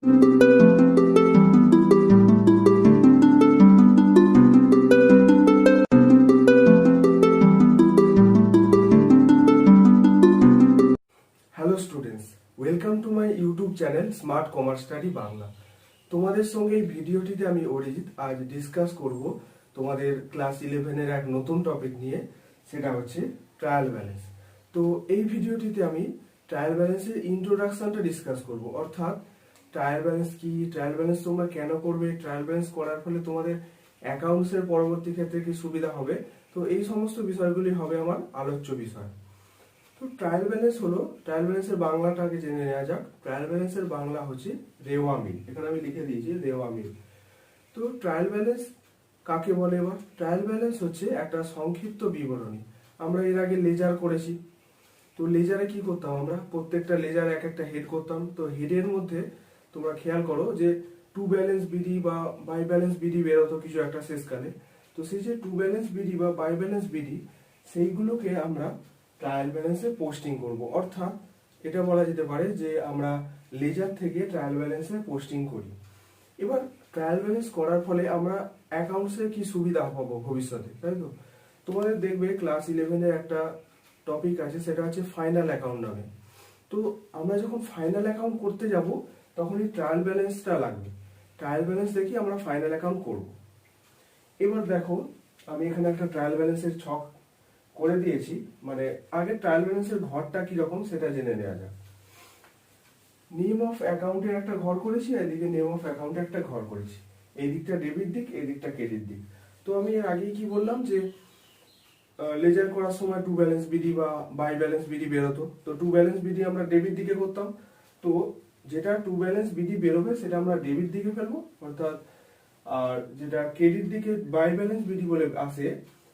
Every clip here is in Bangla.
Hello students, welcome to my YouTube channel smart commerce study Bangla. তোমাদের সঙ্গে এই ভিডিওটিতে আমি অরিজিৎ আজ ডিসকাস করব তোমাদের ক্লাস 11-এর এক নতুন টপিক নিয়ে, সেটা হচ্ছে ট্রায়াল ব্যালেন্স। তো এই ভিডিওটিতে আমি ট্রায়াল ব্যালেন্সের ইন্ট্রোডাকশনটা ডিসকাস করব, অর্থাৎ ট্রায়াল ব্যালেন্স কি, ট্রায়াল ব্যালেন্স তোমরা কেন করবে, ট্রায়াল ব্যালেন্স করার ফলে তোমাদের অ্যাকাউন্টসের পরবর্তী ক্ষেত্রে কি সুবিধা হবে। তো এই সমস্ত বিষয়গুলি হবে আমার আলোচ্য বিষয়। তো ট্রায়াল ব্যালেন্স হলো, ট্রায়াল ব্যালেন্সের বাংলাটা আগে জেনে নেওয়া যাক। ট্রায়াল ব্যালেন্সের বাংলা হচ্ছে রেওয়া মিল, এখানে আমি লিখে দিয়েছি রেওয়া মিল। তো ট্রায়াল ব্যালেন্স কাকে বলে? এবার ট্রায়াল ব্যালেন্স হচ্ছে একটা সংক্ষিপ্ত বিবরণী। আমরা এর আগে লেজার করেছি, তো লেজারে কি করতাম, আমরা প্রত্যেকটা লেজার এক একটা হেড করতাম। তো হেডের মধ্যে তোমরা খেয়াল করো যে টু ব্যালেন্স বিডি বা বাই ব্যালেন্স বিডি বেরোতো কিছু একটা শেষকালে। তো সেই যে টু ব্যালেন্স বিডি বা বাই ব্যালেন্স বিডি, সেইগুলোকে আমরা ট্রায়াল ব্যালেন্সে পোস্টিং করব। অর্থাৎ এটা বলা যেতে পারে যে আমরা লেজার থেকে ট্রায়াল ব্যালেন্সে পোস্টিং করি। এবার ট্রায়াল ব্যালেন্স করার ফলে আমরা অ্যাকাউন্টসে কি সুবিধা পাবো ভবিষ্যতে, তাই তো? তোমাদের দেখবে ক্লাস 11-এর একটা টপিক আছে, সেটা হচ্ছে ফাইনাল অ্যাকাউন্ট নামে। তো আমরা যখন ফাইনাল অ্যাকাউন্ট করতে যাব তখন এই ট্রায়াল ব্যালেন্সটা লাগবে। ট্রায়াল ব্যালেন্স দেখি আমরা ফাইনাল অ্যাকাউন্ট করব। এবার দেখো, আমি এখানে একটা ট্রায়াল ব্যালেন্সের ছক করে দিয়েছি। মানে আগে ট্রায়াল ব্যালেন্সের ঘরটা কি রকম সেটা জেনে নেওয়া যাক। নেম অফ অ্যাকাউন্টের একটা ঘর করেছি, এদিকে নেম অফ অ্যাকাউন্টে একটা ঘর করেছি। এই দিকটা ডেবিট দিক, এই দিকটা ক্রেডিট দিক। তো আমি এর আগেই কি বললাম যে লেজার করার সময় টু ব্যালেন্স বিডি বা বাই ব্যালেন্স বিডি বেরোতো। তো টু ব্যালেন্স বিডি আমরা ডেবিট দিকে করতাম। তো যেটা টু ব্যালেন্স বিডি বেরোবে সেটা আমরা ডেবিট দিকে ফেলবো, অর্থাৎ আর যেটা ক্রেডিট দিকে বাই ব্যালেন্স বিডি বলে আসে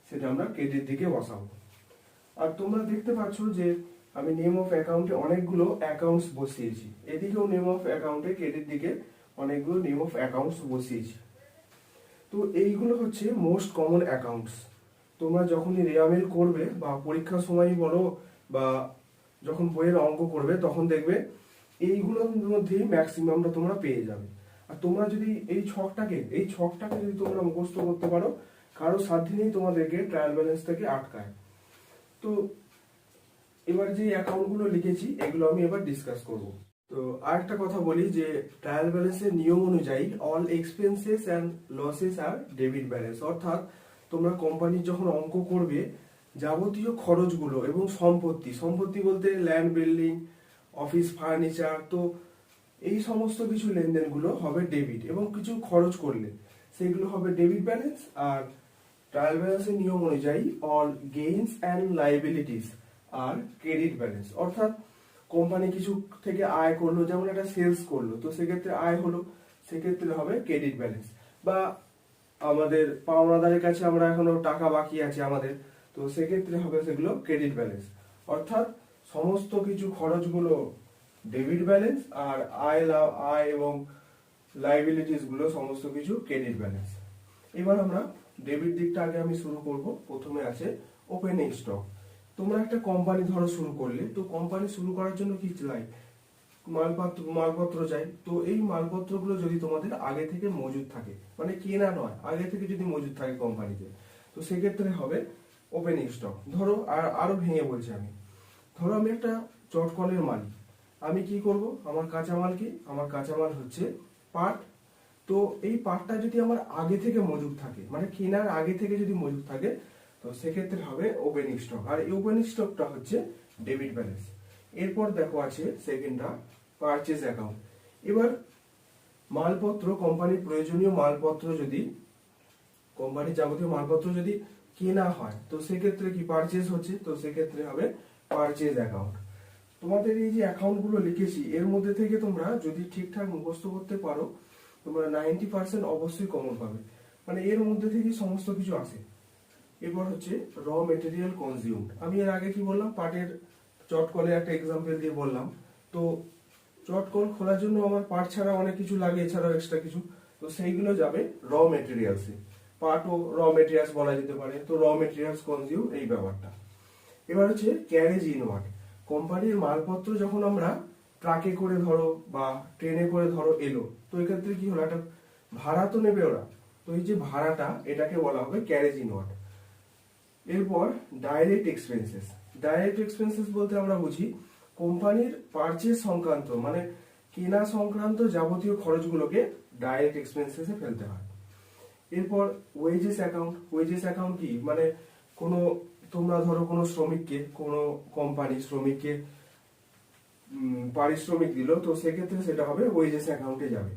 সেটা আমরা ক্রেডিট দিকে বসাবো। আর তোমরা দেখতে পাচ্ছ যে আমি নেম অফ অ্যাকাউন্টে অনেকগুলো অ্যাকাউন্টস বসিয়েছি, এদিকেও নেম অফ অ্যাকাউন্টে ক্রেডিট দিকে অনেকগুলো নেম অফ অ্যাকাউন্টস বসিয়েছি। তো এইগুলো হচ্ছে মোস্ট কমন অ্যাকাউন্টস। তোমরা যখনই রেয়ামেল করবে বা পরীক্ষার সময়ই বলো বা যখন বইয়ের অঙ্ক করবে তখন দেখবে এইগুলোর মধ্যেই ম্যাক্সিমামটা তোমরা পেয়ে যাবে। আর তোমরা যদি এই ছকটাকে যদি তোমরা মুখস্থ করতে পারো, কারো সাধ্য নেই তোমাদেরকে ট্রায়াল ব্যালেন্স থেকে আটকায়। তো এবার যে অ্যাকাউন্টগুলো লিখেছি এগুলো আমি এবার ডিসকাস করব। তো আরেকটা কথা বলি যে ট্রায়াল ব্যালেন্সের নিয়ম অনুযায়ী অল এক্সপেন্সেস অ্যান্ড লসেস আর ডেবিট ব্যালেন্স। অর্থাৎ তোমরা কোম্পানির যখন অঙ্ক করবে যাবতীয় খরচগুলো এবং সম্পত্তি বলতে ল্যান্ড, বিল্ডিং, অফিস ফার্নিচার, তো এই সমস্ত কিছু লেনদেনগুলো হবে ডেবিট, এবং কিছু খরচ করলে সেগুলো হবে ডেবিট ব্যালেন্স। আর ট্রায়াল ব্যালেন্সের নিয়ম অনুযায়ী অল গেইনস অ্যান্ড লাইবিলিটিস আর ক্রেডিট ব্যালেন্স। অর্থাৎ কোম্পানি কিছু থেকে আয় করলো, যেমন একটা সেলস করলো, তো সেক্ষেত্রে আয় হলো, সেক্ষেত্রে হবে ক্রেডিট ব্যালেন্স। বা আমাদের পাওনাদারের কাছে আমরা এখনো টাকা বাকি আছে আমাদের, তো সেক্ষেত্রে হবে সেগুলো ক্রেডিট ব্যালেন্স। অর্থাৎ সমস্ত কিছু খরচগুলো ডেবিট ব্যালেন্স, আর আয় এবং লাইবিলিটিস গুলো সমস্ত কিছু ক্রেডিট ব্যালেন্স। এবার আমরা ডেবিট দিকটা আগে আমি শুরু করব। প্রথমে আছে ওপেনিং স্টক। তোমরা একটা কোম্পানি ধরো শুরু করলে, তো কোম্পানি শুরু করার জন্য কি চাই? মালপত্র চাই। তো এই মালপত্রগুলো যদি তোমাদের আগে থেকে মজুদ থাকে, মানে কেনা নয়, আগে থেকে যদি মজুদ থাকে কোম্পানিতে, তো সেক্ষেত্রে হবে ওপেনিং স্টক। ধরো আরো ভেঙে বলছি আমি, ধরো আমি একটা চটকলের মালিক। আমি কি করব, আমার কাঁচামাল হচ্ছে পাট। তো এই পাটটা যদি আমার আগে থেকে মজুদ থাকে, মানে কেনার আগে থেকে যদি মজুদ থাকে, তো সেক্ষেত্রে হবে ওপেনিং স্টক। আর এই ওপেনিং স্টকটা হচ্ছে ডেবিট ব্যালেন্স। এরপর দেখো আছে সেকেন্ডটা পারচেজ অ্যাকাউন্ট। এবার মালপত্র, কোম্পানির প্রয়োজনীয় মালপত্র যদি, কোম্পানির যাবতীয় মালপত্র যদি কেনা হয়, তো সেক্ষেত্রে কি পারচেজ হচ্ছে, তো সেক্ষেত্রে হবে পারচেজ অ্যাকাউন্ট। তোমাদের এই যে অ্যাকাউন্টগুলো লিখেছি এর মধ্যে থেকে তোমরা যদি ঠিকঠাক মুখস্থ করতে পারো, তোমরা 90% অবশ্যই কমন পাবে, মানে এর মধ্যে থেকে সমস্ত কিছু আসে। এরপর হচ্ছে র মেটেরিয়াল কনজিউমড। আমি এর আগে কি বললাম, পাটের চটকলে একটা এক্সাম্পল দিয়ে বললাম। তো চটকল খোলার জন্য আমার পাট ছাড়া অনেক কিছু লাগে, এছাড়াও এক্সট্রা কিছু, তো সেইগুলো যাবে র মেটেরিয়ালসে। পাটও র মেটেরিয়ালস বলা যেতে পারে। তো র মেটেরিয়ালস কনজিউম এই ব্যাপারটা। এবার হচ্ছে ক্যারেজ ইনওয়ার্ড। কোম্পানির মালপত্র যখন আমরা ট্রাকে করে ধরো বা ট্রেনে করে ধরো এলো, তো এক্ষেত্রে কি হলো, একটা ভাড়া তো নেবে ওরা, তো এই যে ভাড়াটা এটাকে বলা হবে ক্যারেজ ইনওয়ার্ড। এরপর ডাইরেক্ট এক্সপেন্সেস। ডাইরেক্ট এক্সপেন্সেস বলতে আমরা বুঝি কোম্পানির পারচেজ সংক্রান্ত মানে কেনা সংক্রান্ত যাবতীয় খরচগুলোকে ডাইরেক্ট এক্সপেন্সেসে ফেলতে হয়। এরপর ওয়েজেস অ্যাকাউন্ট। ওয়েজেস অ্যাকাউন্ট কি, মানে কোনো তোমরা ধরো কোনো শ্রমিককে, কোনো কোম্পানি শ্রমিককে পারিশ্রমিক দিল, তো সেক্ষেত্রে সেটা হবে ওয়েজেস অ্যাকাউন্টে যাবে।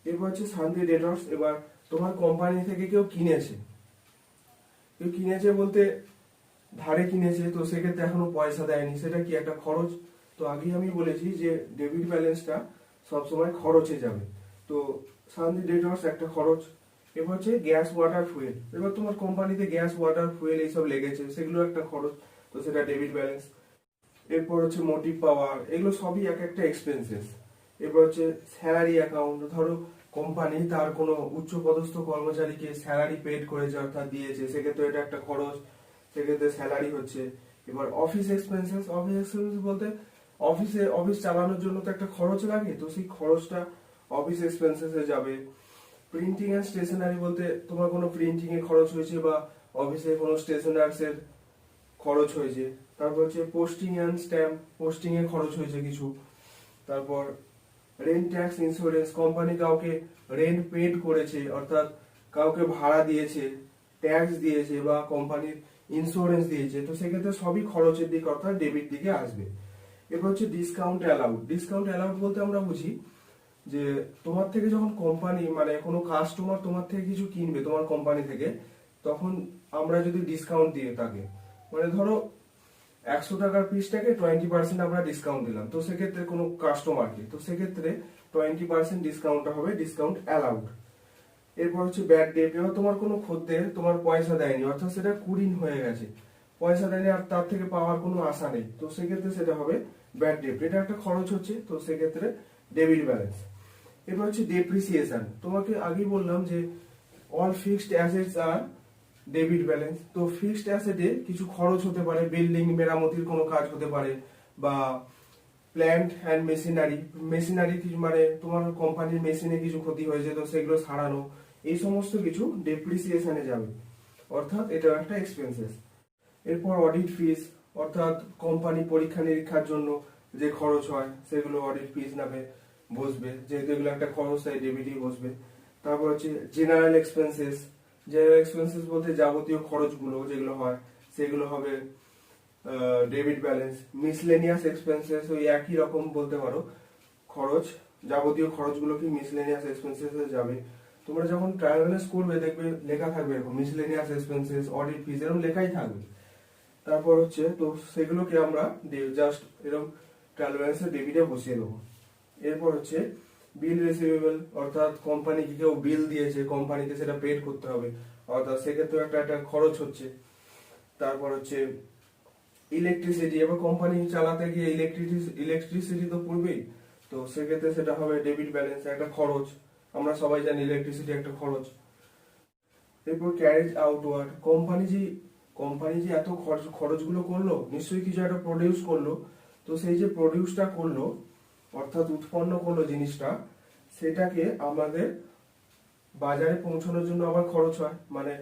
এরপর হচ্ছে সানডে ডেটর্স। এবার তোমার কোম্পানি থেকে কেউ কিনেছে, বলতে ধারে কিনেছে, তো সেক্ষেত্রে এখনো পয়সা দেয়নি, সেটা কি একটা খরচ। তো আগেই আমি বলেছি যে ডেবিট ব্যালেন্সটা সবসময় খরচে যাবে, তো সানডে ডেটর্স একটা খরচ। এবার হচ্ছে গ্যাস ওয়াটার ফুয়েল। এবার তোমার কোম্পানিতে গ্যাস ওয়াটার ফুয়েল এইসব লেগেছে, সেগুলো একটা খরচ, তো সেটা ডেবিট ব্যালেন্স। এরপর হচ্ছে মোটিভ পাওয়ার, এগুলো সবই এক একটা এক্সপেন্সেস। এরপর হচ্ছে স্যালারি অ্যাকাউন্ট। ধরো কোম্পানি তার কোনো উচ্চপদস্থ কর্মচারীকে স্যালারি পেড করেছে অর্থাৎ দিয়েছে, সেক্ষেত্রে এটা একটা খরচ, সেক্ষেত্রে স্যালারি হচ্ছে। এবার অফিস এক্সপেন্সেস। অফিস এক্সপেন্সেস বলতে অফিস চালানোর জন্য তো একটা খরচ লাগে, তো সেই খরচটা অফিস এক্সপেন্সেসে যাবে। প্রিন্টিং এন্ড স্টেশনারি বলতে তোমার কোনো প্রিন্টিং এ খরচ হয়েছে বা অফিসে কোনো স্টেশনারিজ এর খরচ হয়েছে। তারপর হচ্ছে পোস্টিং এন্ড স্ট্যাম্প, পোস্টিং এ খরচ হয়েছে কিছু। তারপর রেন্ট ট্যাক্স ইন্স্যুরেন্স, কোম্পানি কাউকে রেন্ট পেড করেছে অর্থাৎ কাউকে ভাড়া দিয়েছে, ট্যাক্স দিয়েছে বা কোম্পানির ইন্স্যুরেন্স দিয়েছে, তো সেক্ষেত্রে সবই খরচের দিক অর্থাৎ ডেবিট দিকে আসবে। এরপর হচ্ছে ডিসকাউন্ট অ্যালাউড। ডিসকাউন্ট অ্যালাউড বলতে আমরা বুঝি যে তোমার থেকে যখন কোম্পানি মানে কোনো কাস্টমার তোমার থেকে কিছু কিনবে তোমার কোম্পানি থেকে, তখন আমরা যদি ডিসকাউন্ট দিয়ে থাকে, মানে ধরো 100 টাকার পিসটাকে 20% আমরা ডিসকাউন্ট দিলাম, তো সেক্ষেত্রে কোনো কাস্টমারকে, তো সেক্ষেত্রে 20% ডিসকাউন্টটা হবে ডিসকাউন্ট অ্যালাউড। এরপর হচ্ছে ব্যাড ডেট। এবার তোমার কোনো খদ্দের তোমার পয়সা দেয়নি অর্থাৎ সেটা কুরিন হয়ে গেছে, পয়সা দেয়নি আর তার থেকে পাওয়ার কোনো আশা নেই, তো সেক্ষেত্রে সেটা হবে ব্যাড ডেট, এটা একটা খরচ হচ্ছে, তো সেক্ষেত্রে ডেবিট ব্যালেন্স। এবার হচ্ছে ডেপ্রিসিয়েশন। তোমাকে আগেই বললাম যে অল ফিক্সড অ্যাসেটস আর ডেবিট ব্যালেন্স। তো ফিক্সড অ্যাসেটে কিছু খরচ হতে পারে, বিল্ডিং মেরামতির কোনো কাজ হতে পারে বা প্ল্যান্ট অ্যান্ড মেশিনারি কিছু, মানে তোমার কোম্পানির মেশিনে কিছু ক্ষতি হয়েছে তো সেগুলো সারানো, এই সমস্ত কিছু ডেপ্রিসিয়েশনে যাবে, অর্থাৎ এটা একটা এক্সপেন্সেস। এরপর অডিট ফিস, অর্থাৎ কোম্পানি পরীক্ষা নিরীক্ষার জন্য যে খরচ হয় সেগুলো অডিট ফিস নামে বসবে, যেহেতু এগুলো একটা খরচ তাই ডেবিটই বসবে। তারপর হচ্ছে জেনারেল এক্সপেন্সেস। জেনারেল এক্সপেন্সেস বলতে যাবতীয় খরচগুলো যেগুলো হয় সেগুলো হবে ডেবিট ব্যালেন্স। মিসলেনিয়াস এক্সপেন্সেস ওই একই রকম বলতে পারো, খরচ, যাবতীয় খরচগুলো কি মিসলেনিয়াস এক্সপেন্সেসে যাবে। তোমরা যখন ট্রায়াল ব্যালেন্স করবে দেখবে লেখা থাকবে এরকম মিসলেনিয়াস এক্সপেন্সেস, অডিট ফিস, এরকম লেখাই থাকবে। তারপর হচ্ছে তো সেগুলোকে আমরা জাস্ট এরকম ট্রায়াল ব্যালেন্সে ডেবিটে বসিয়ে দেবো। এরপর হচ্ছে বিল রিসিভেবল, অর্থাৎ কোম্পানিকে কেউ বিল দিয়েছে, কোম্পানিকে সেটা পেড করতে হবে, অর্থাৎ সেক্ষেত্রে একটা খরচ হচ্ছে। তারপর হচ্ছে ইলেকট্রিসিটি। এবার কোম্পানি চালাতে গিয়ে ইলেকট্রিসিটি তো পড়বেই, তো সেক্ষেত্রে সেটা হবে ডেবিট ব্যালেন্স, একটা খরচ, আমরা সবাই জানি ইলেকট্রিসিটি একটা খরচ। এরপর ক্যারেজ আউটওয়ার্ড। কোম্পানি যে এত খরচগুলো করলো, নিশ্চয়ই কিছু একটা প্রডিউস করলো, তো সেই যে প্রডিউসটা করলো অর্থাৎ উৎপন্ন করলো জিনিসটা, সেটাকে আমাদের বাজারে পৌঁছানোর জন্য আবার খরচ হয়। মানে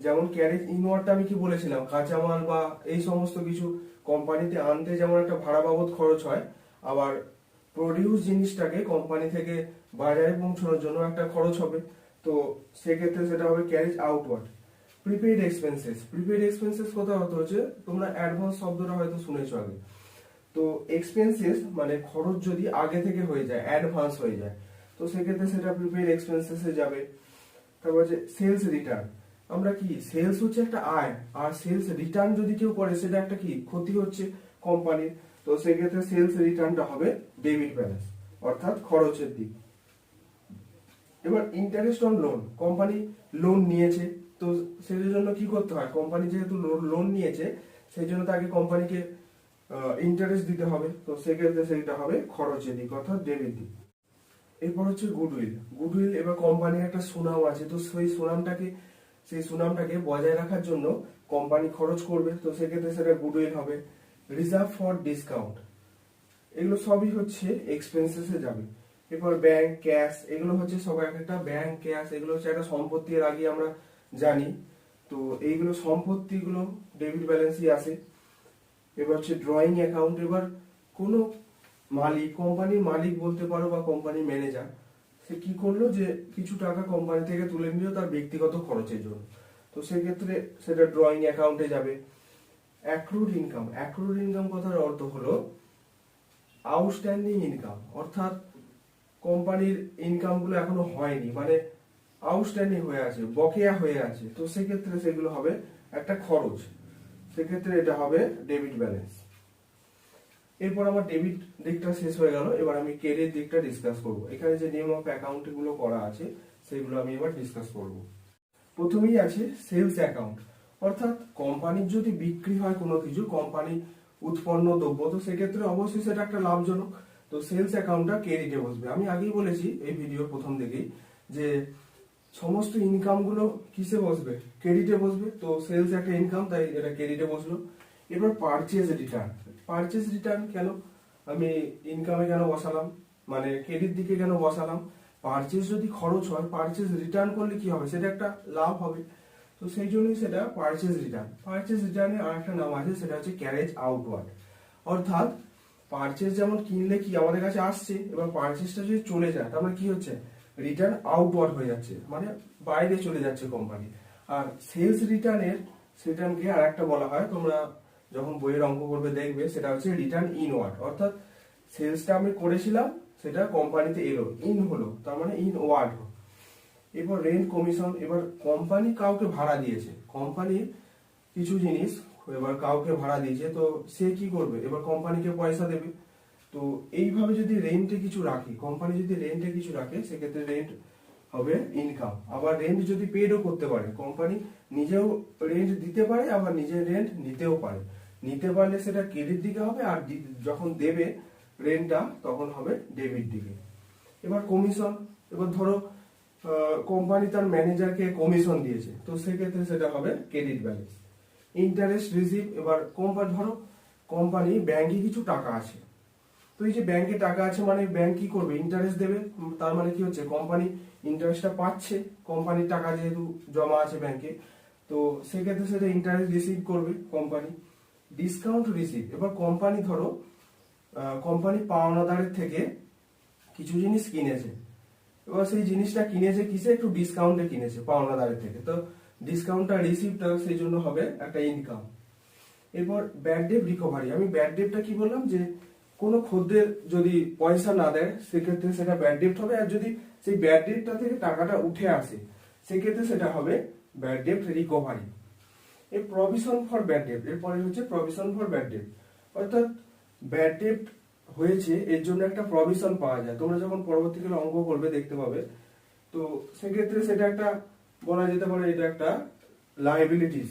যেমন ক্যারেজ ইনওয়ার্ডটা আমি কি বলেছিলাম, কাঁচামাল বা এই সমস্ত কিছু কোম্পানিতে আনতে যেমন একটা ভাড়া বাবদ খরচ হয়, আবার প্রডিউস জিনিসটাকে কোম্পানি থেকে বাজারে পৌঁছানোর জন্য একটা খরচ হবে, তো সেক্ষেত্রে সেটা হবে carriage outward. Prepaid expenses. Prepaid expenses কথা হচ্ছে তোমরা অ্যাডভান্স শব্দটা হয়তো শুনেছো আগে। তো এক্সপেন্সেস মানে খরচ যদি আগে থেকে হয়ে যায়, অ্যাডভান্স হয়ে যায়, তো সেক্ষেত্রে সেটা প্রিপেইড এক্সপেন্সেসে যাবে। তারপর হচ্ছে সেলস রিটার্ন। আমরা কি, সেলস হচ্ছে একটা আয়, আর সেলস রিটার্ন যদি কেউ করে সেটা একটা কি ক্ষতি হচ্ছে কোম্পানির, তো সেক্ষেত্রে সেলস রিটার্নটা হবে ডেবিট ব্যালেন্স অর্থাৎ খরচের দিক। এবার interest on loan. Company loan নিয়েছে, তো সেই জন্য কি করতে হয়, কোম্পানি যেহেতু লোন নিয়েছে সেই জন্য তাকে কোম্পানিকে ইন্টারেস্ট দিতে হবে, তো সেক্ষেত্রে সেটা হবে খরচের দিক অর্থাৎ ডেবিট দিক। এরপর হচ্ছে গুডউইল। এবার কোম্পানির একটা সুনাম আছে, তো সেই সুনামটাকে বজায় রাখার জন্য কোম্পানি খরচ করবে, তো সেক্ষেত্রে সেটা গুডউইল হবে। Reserve for discount. এগুলো সবই হচ্ছে এক্সপেন্সেসে যাবে। এরপর ব্যাংক ক্যাশ, এগুলো হচ্ছে সব একটা ব্যাংক ক্যাশ, এগুলো হচ্ছে একটা সম্পত্তি, এর আগে আমরা জানি। তো এইগুলো সম্পত্তিগুলো ডেবিট ব্যালেন্সই আসে। এবার হচ্ছে ড্রয়িং অ্যাকাউন্ট। এবার কোনো মালিক, কোম্পানির মালিক বলতে পারো বা কোম্পানির ম্যানেজার, সে কি করলো যে কিছু টাকা কোম্পানি থেকে তুলে নিল তার ব্যক্তিগত খরচের জন্য, তো সেক্ষেত্রে সেটা ড্রয়িং অ্যাকাউন্টে যাবে। অ্যাক্রুড ইনকাম, অ্যাক্রুড ইনকাম কথার অর্থ হলো আউটস্ট্যান্ডিং ইনকাম, অর্থাৎ কোম্পানির ইনকামগুলো এখনো হয়নি, মানে আউটস্ট্যান্ডিং হয়ে আছে, বকেয়া হয়ে আছে, তো সেক্ষেত্রে সেগুলো হবে একটা খরচ, সেক্ষেত্রে এটা হবে ডেবিট ব্যালেন্স। এরপর আমার ডেবিট দিকটা শেষ হয়ে গেল, এবার আমি ক্রেডিট দিকটা ডিসকাস করব। এখানে যে নেম অফ অ্যাকাউন্ট গুলো করা আছে সেগুলো আমি এবার ডিসকাস করব। প্রথমেই আছে সেলস অ্যাকাউন্ট, অর্থাৎ কোম্পানির যদি বিক্রি হয় কোনো কিছু, কোম্পানি উৎপন্ন দ্রব্য, তো সেক্ষেত্রে অবশ্যই সেটা একটা লাভজনক, তো সেলস অ্যাকাউন্টটা ক্রেডিটে বসবে। আমি আগেই বলেছি এই ভিডিওর প্রথম দিকেই যে সমস্ত ইনকাম গুলো কিসে বসবে, ক্রেডিটে বসবে, তো সেলস একটা ইনকাম, তাই এটা ক্রেডিটে বসলো। এবার পারচেজ রিটার্ন, পারচেজ রিটার্ন কেন আমি ইনকামে কেন বসালাম, মানে ক্রেডিট দিকে কেন বসালাম, পারচেজ যদি খরচ হয়, পারচেজ রিটার্ন করলে কি হবে, সেটা একটা লাভ হবে, তো সেই জন্যই সেটা পারচেজ রিটার্ন। পারচেজ রিটার্নের আর একটা নাম আছে, সেটা হচ্ছে ক্যারেজ আউটওয়ার্ড, অর্থাৎ পারচেজ যেমন কিনলে কি আমাদের কাছে আসছে, এবার পারচেজটা যদি চলে যায় তার মানে কি হচ্ছে, রিটার্ন আউটওয়ার্ড হয়ে যাচ্ছে, মানে বাইরে চলে যাচ্ছে কোম্পানি। আর সেলস রিটার্নের রিটার্নকে আর একটা বলা হয়, তোমরা যখন বইয়ের অঙ্ক করবে দেখবে, সেটা হচ্ছে রিটার্ন ইনওয়ার্ড, অর্থাৎ সেলসটা আমি করেছিলাম সেটা কোম্পানিতে এলো, ইন হলো, তার মানে ইনওয়ার্ড। এবার রেন্ট কমিশন, এবার কোম্পানি কাউকে ভাড়া দিয়েছে, কোম্পানি কিছু জিনিস এবার কাউকে ভাড়া দিয়েছে, তো সে কি করবে, এবার কোম্পানিকে পয়সা দেবে। তো এইভাবে যদি রেন্টে কিছু রাখি, কোম্পানি যদি রেন্টে কিছু রাখে, সেক্ষেত্রে রেন্ট হবে ইনকাম। আবার রেন্ট যদি পেডও করতে পারে, কোম্পানি নিজেও রেন্ট দিতে পারে, আবার নিজের রেন্ট নিতেও পারে, নিতে পারলে সেটা ক্রেডিট দিকে হবে, আর যখন দেবে রেন্টটা তখন হবে ডেবিট দিকে। এবার কমিশন, এবার ধরো কোম্পানি তার ম্যানেজারকে কমিশন দিয়েছে, তো সেক্ষেত্রে সেটা হবে ক্রেডিট ব্যালেন্স। ইন্টারেস্ট রিসিভ, এবার কোম্পানি ধরো কোম্পানি ব্যাংকে কিছু টাকা আছে, তো এই যে ব্যাংকে টাকা আছে মানে ব্যাংক কি করবে, ইন্টারেস্ট দেবে, তার মানে কি হচ্ছে, কোম্পানি ইন্টারেস্টটা পাচ্ছে, কোম্পানির টাকা যেহেতু জমা আছে ব্যাংকে, তো সেক্ষেত্রে সেটা ইন্টারেস্ট রিসিভ করবে কোম্পানি। ডিসকাউন্ট রিসিভ, এবার কোম্পানি ধরো কোম্পানি পাওনাদারের থেকে কিছু জিনিস কিনেছে, এবার সেই জিনিসটা কিনেছে কিসে, একটু ডিসকাউন্টে কিনেছে পাওনাদারের থেকে, তো ডিসকাউন্টটা রিসিভটা সেই জন্য হবে একটা ইনকাম। এরপর ব্যাড ডেট রিকভারি, আমি ব্যাড ডেটটা কি বললাম, যে কোনো খদ্দের যদি পয়সা না দেয় সেক্ষেত্রে সেটা ব্যাড ডেট হবে, আর যদি সেই ব্যাড ডেটটা থেকে টাকাটা উঠে আসে সেক্ষেত্রে সেটা হবে ব্যাড ডেট রিকভারি। এই প্রভিশন ফর ব্যাড ডেট, এরপরে হচ্ছে প্রভিশন ফর ব্যাড ডেট, অর্থাৎ ব্যাড ডেট হয়েছে এর জন্য একটা প্রভিশন পাওয়া যায়, তোমরা যখন পরবর্তীকালে অঙ্ক করবে দেখতে পাবে, তো সেক্ষেত্রে সেটা একটা বলা যেতে পারে এটা একটা লায়াবিলিটিস।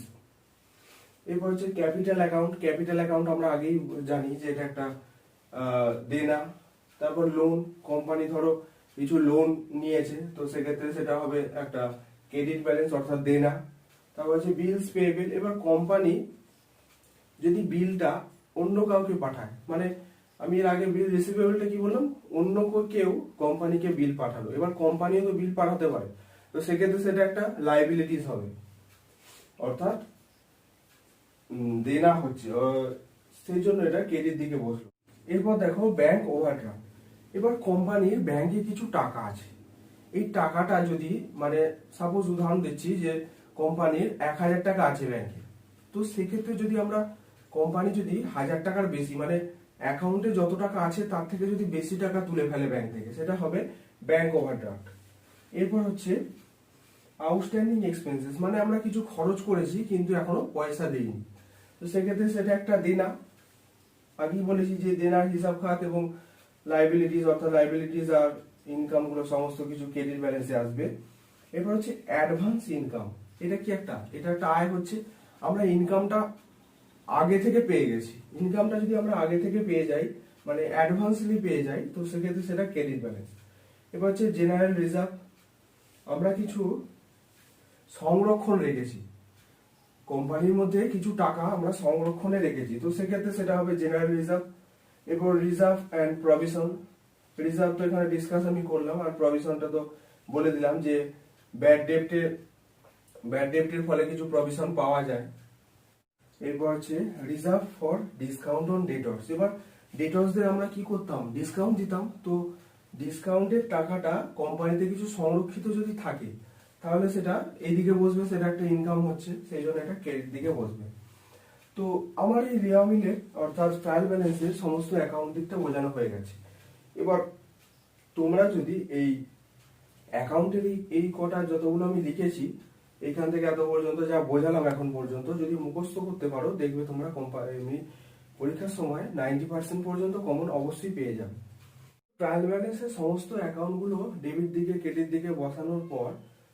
এরপর হচ্ছে ক্যাপিটাল অ্যাকাউন্ট, ক্যাপিটাল অ্যাকাউন্ট আমরা আগেই জানি যে এটা একটা দেনা। তারপর লোন, কোম্পানি ধরো কিছু লোন নিয়েছে, তো সেক্ষেত্রে সেটা হবে একটা ক্রেডিট ব্যালেন্স অর্থাৎ দেনা। তারপর হচ্ছে বিলস পেয়েবল, এবার কোম্পানি যদি বিলটা অন্য কাউকে পাঠায়, মানে আমি এর আগে বিল রিসিভেবলটা কি বললাম, অন্য কেউ কোম্পানিকে বিল পাঠালো, এবার কোম্পানিও তো বিল পাঠাতে পারে, তো সেক্ষেত্রে সেটা একটা লায়াবিলিটিস হবে, অর্থাৎ দেনা হচ্ছে, সেই জন্য এটা ক্রেডিট দিকে বসলো। এরপর দেখো ব্যাংক ওভারড্রাফট, এবার কোম্পানির ব্যাংকে কিছু টাকা আছে, এই টাকাটা যদি মানে সাপোজ উদাহরণ দিচ্ছি যে কোম্পানির 1000 টাকা আছে ব্যাংকে, তো সেক্ষেত্রে যদি আমরা কোম্পানি যদি 1000 টাকার বেশি মানে অ্যাকাউন্টে যত টাকা আছে তার থেকে যদি বেশি টাকা তুলে ফেলে ব্যাংক থেকে, সেটা হবে ব্যাংক ওভারড্রাফট। এরপর হচ্ছে আউটস্ট্যান্ডিং এক্সপেন্সেস, মানে আমরা কিছু খরচ করেছি কিন্তু এখনো পয়সা দিইনি, তো সেক্ষেত্রে সেটা একটা দেনা। আগেই বলেছি যে দেনার হিসাব খাত এবং লাইবিলিটিস, অর্থাৎ লাইবিলিটিস আর ইনকাম গুলো সমস্ত কিছু ক্রেডিট ব্যালেন্সে আসবে। এরপর হচ্ছে অ্যাডভান্স ইনকাম, এটা কি একটা, এটা একটা আয় হচ্ছে, আমরা ইনকামটা আগে থেকে পেয়ে গেছি, ইনকামটা যদি আমরা আগে থেকে পেয়ে যাই মানে অ্যাডভান্সলি পেয়ে যাই, তো সেক্ষেত্রে সেটা ক্রেডিট ব্যালেন্স। এবার হচ্ছে জেনারেল রিজার্ভ, আমরা কিছু সংরক্ষণ রেখেছি, কোম্পানির মধ্যে কিছু টাকা আমরা সংরক্ষণে রেখেছি, তো সেক্ষেত্রে সেটা হবে জেনারেল রিজার্ভ। এরপর রিজার্ভ অ্যান্ড প্রভিশন। রিজার্ভ তো এখানে ডিসকাস আমি করলাম, আর প্রভিশনটা তো বলে দিলাম যে ব্যাড ডেপ্টের ফলে কিছু প্রভিশন পাওয়া যায়। এরপর হচ্ছে reserve for discount on debtors. এবার ডেটর্সদের আমরা কি করতাম, ডিসকাউন্ট দিতাম। তো ডিসকাউন্টের টাকাটা কোম্পানিতে কিছু সংরক্ষিত যদি থাকে তাহলে সেটা এইদিকে বসবে, সেটা একটা ইনকাম হচ্ছে, সেই জন্য একটা ক্রেডিট দিকে বসবে। তো আমার এই রেওয়া মিলের অর্থাৎ ট্রায়াল ব্যালেন্সের সমস্ত অ্যাকাউন্ট দিকটা বোঝানো হয়ে গেছে। এবার তোমরা যদি এই অ্যাকাউন্টের এই কটা যতগুলো আমি লিখেছি এখান থেকে এত পর্যন্ত যা বোঝালাম এখন পর্যন্ত যদি মুখস্থ করতে পারো, দেখবে তোমরা এমনি পরীক্ষার সময় 90% পর্যন্ত কমন অবশ্যই পেয়ে যাবে। ট্রায়াল ব্যালেন্সের সমস্ত অ্যাকাউন্টগুলো ডেবিট দিকে ক্রেডিট দিকে বসানোর পর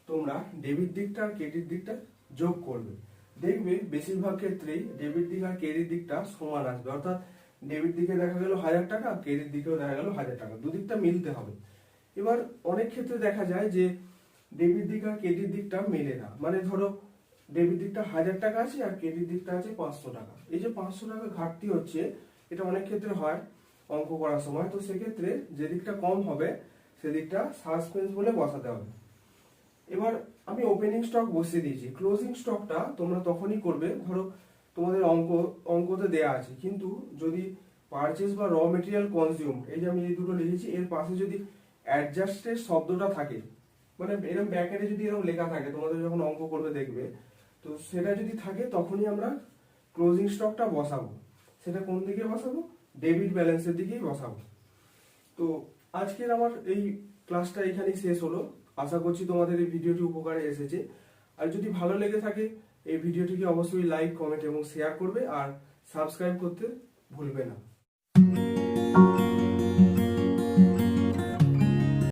তোমরা ডেবিট দিকটা আর ক্রেডিট দিকটা যোগ করবে। দেখবে বেশিরভাগ ক্ষেত্রেই ডেবিট দিক আর ক্রেডিট দিকটা সমান আসবে, অর্থাৎ ডেবিট দিকে দেখা গেল 1000 টাকা, ক্রেডিট দিকেও দেখা গেল 1000 টাকা, দুদিকটা মিলতে হবে। এবার অনেক ক্ষেত্রে দেখা যায় যে ডেবিট দিক আর ক্রেডিট দিকটা মেলে না, মানে ধরো ডেবিট দিকটা 1000 টাকা আছে আর ক্রেডিট দিকটা আছে 500 টাকা। এই যে 500 টাকা ঘাটতি হচ্ছে, এটা অনেক ক্ষেত্রে হয় অঙ্ক করার সময়। তো সেক্ষেত্রে যে দিকটা কম হবে সেদিকটা সাসপেন্স বলে বসাতে হবে। এবার আমি ওপেনিং স্টক বসিয়ে দিয়েছি, ক্লোজিং স্টকটা তোমরা তখনই করবে ধরো তোমাদের অঙ্কতে দেয়া আছে, কিন্তু যদি পারচেজ বা র মেটেরিয়াল কনজিউম, এই যে আমি এই দুটো লিখেছি, এর পাশে যদি অ্যাডজাস্টের শব্দটা থাকে, মানে এরকম ব্র্যাকেটে যদি এরকম লেখা থাকে, তোমাদের যখন অঙ্ক করবে দেখবে, তো সেটা যদি থাকে তখনই আমরা ক্লোজিং স্টকটা বসাবো। সেটা কোন দিকে বসাবো, ডেবিট ব্যালেন্সের দিকেই বসাবো। তো আজকের আমার এই ক্লাসটা এখানেই শেষ হলো। আশা করছি তোমাদের এই ভিডিওটি উপকারে এসেছে। আর যদি ভালো লেগে থাকে এই ভিডিওটিকে অবশ্যই লাইক, কমেন্ট এবং শেয়ার করবে, আর সাবস্ক্রাইব করতে ভুলবে না।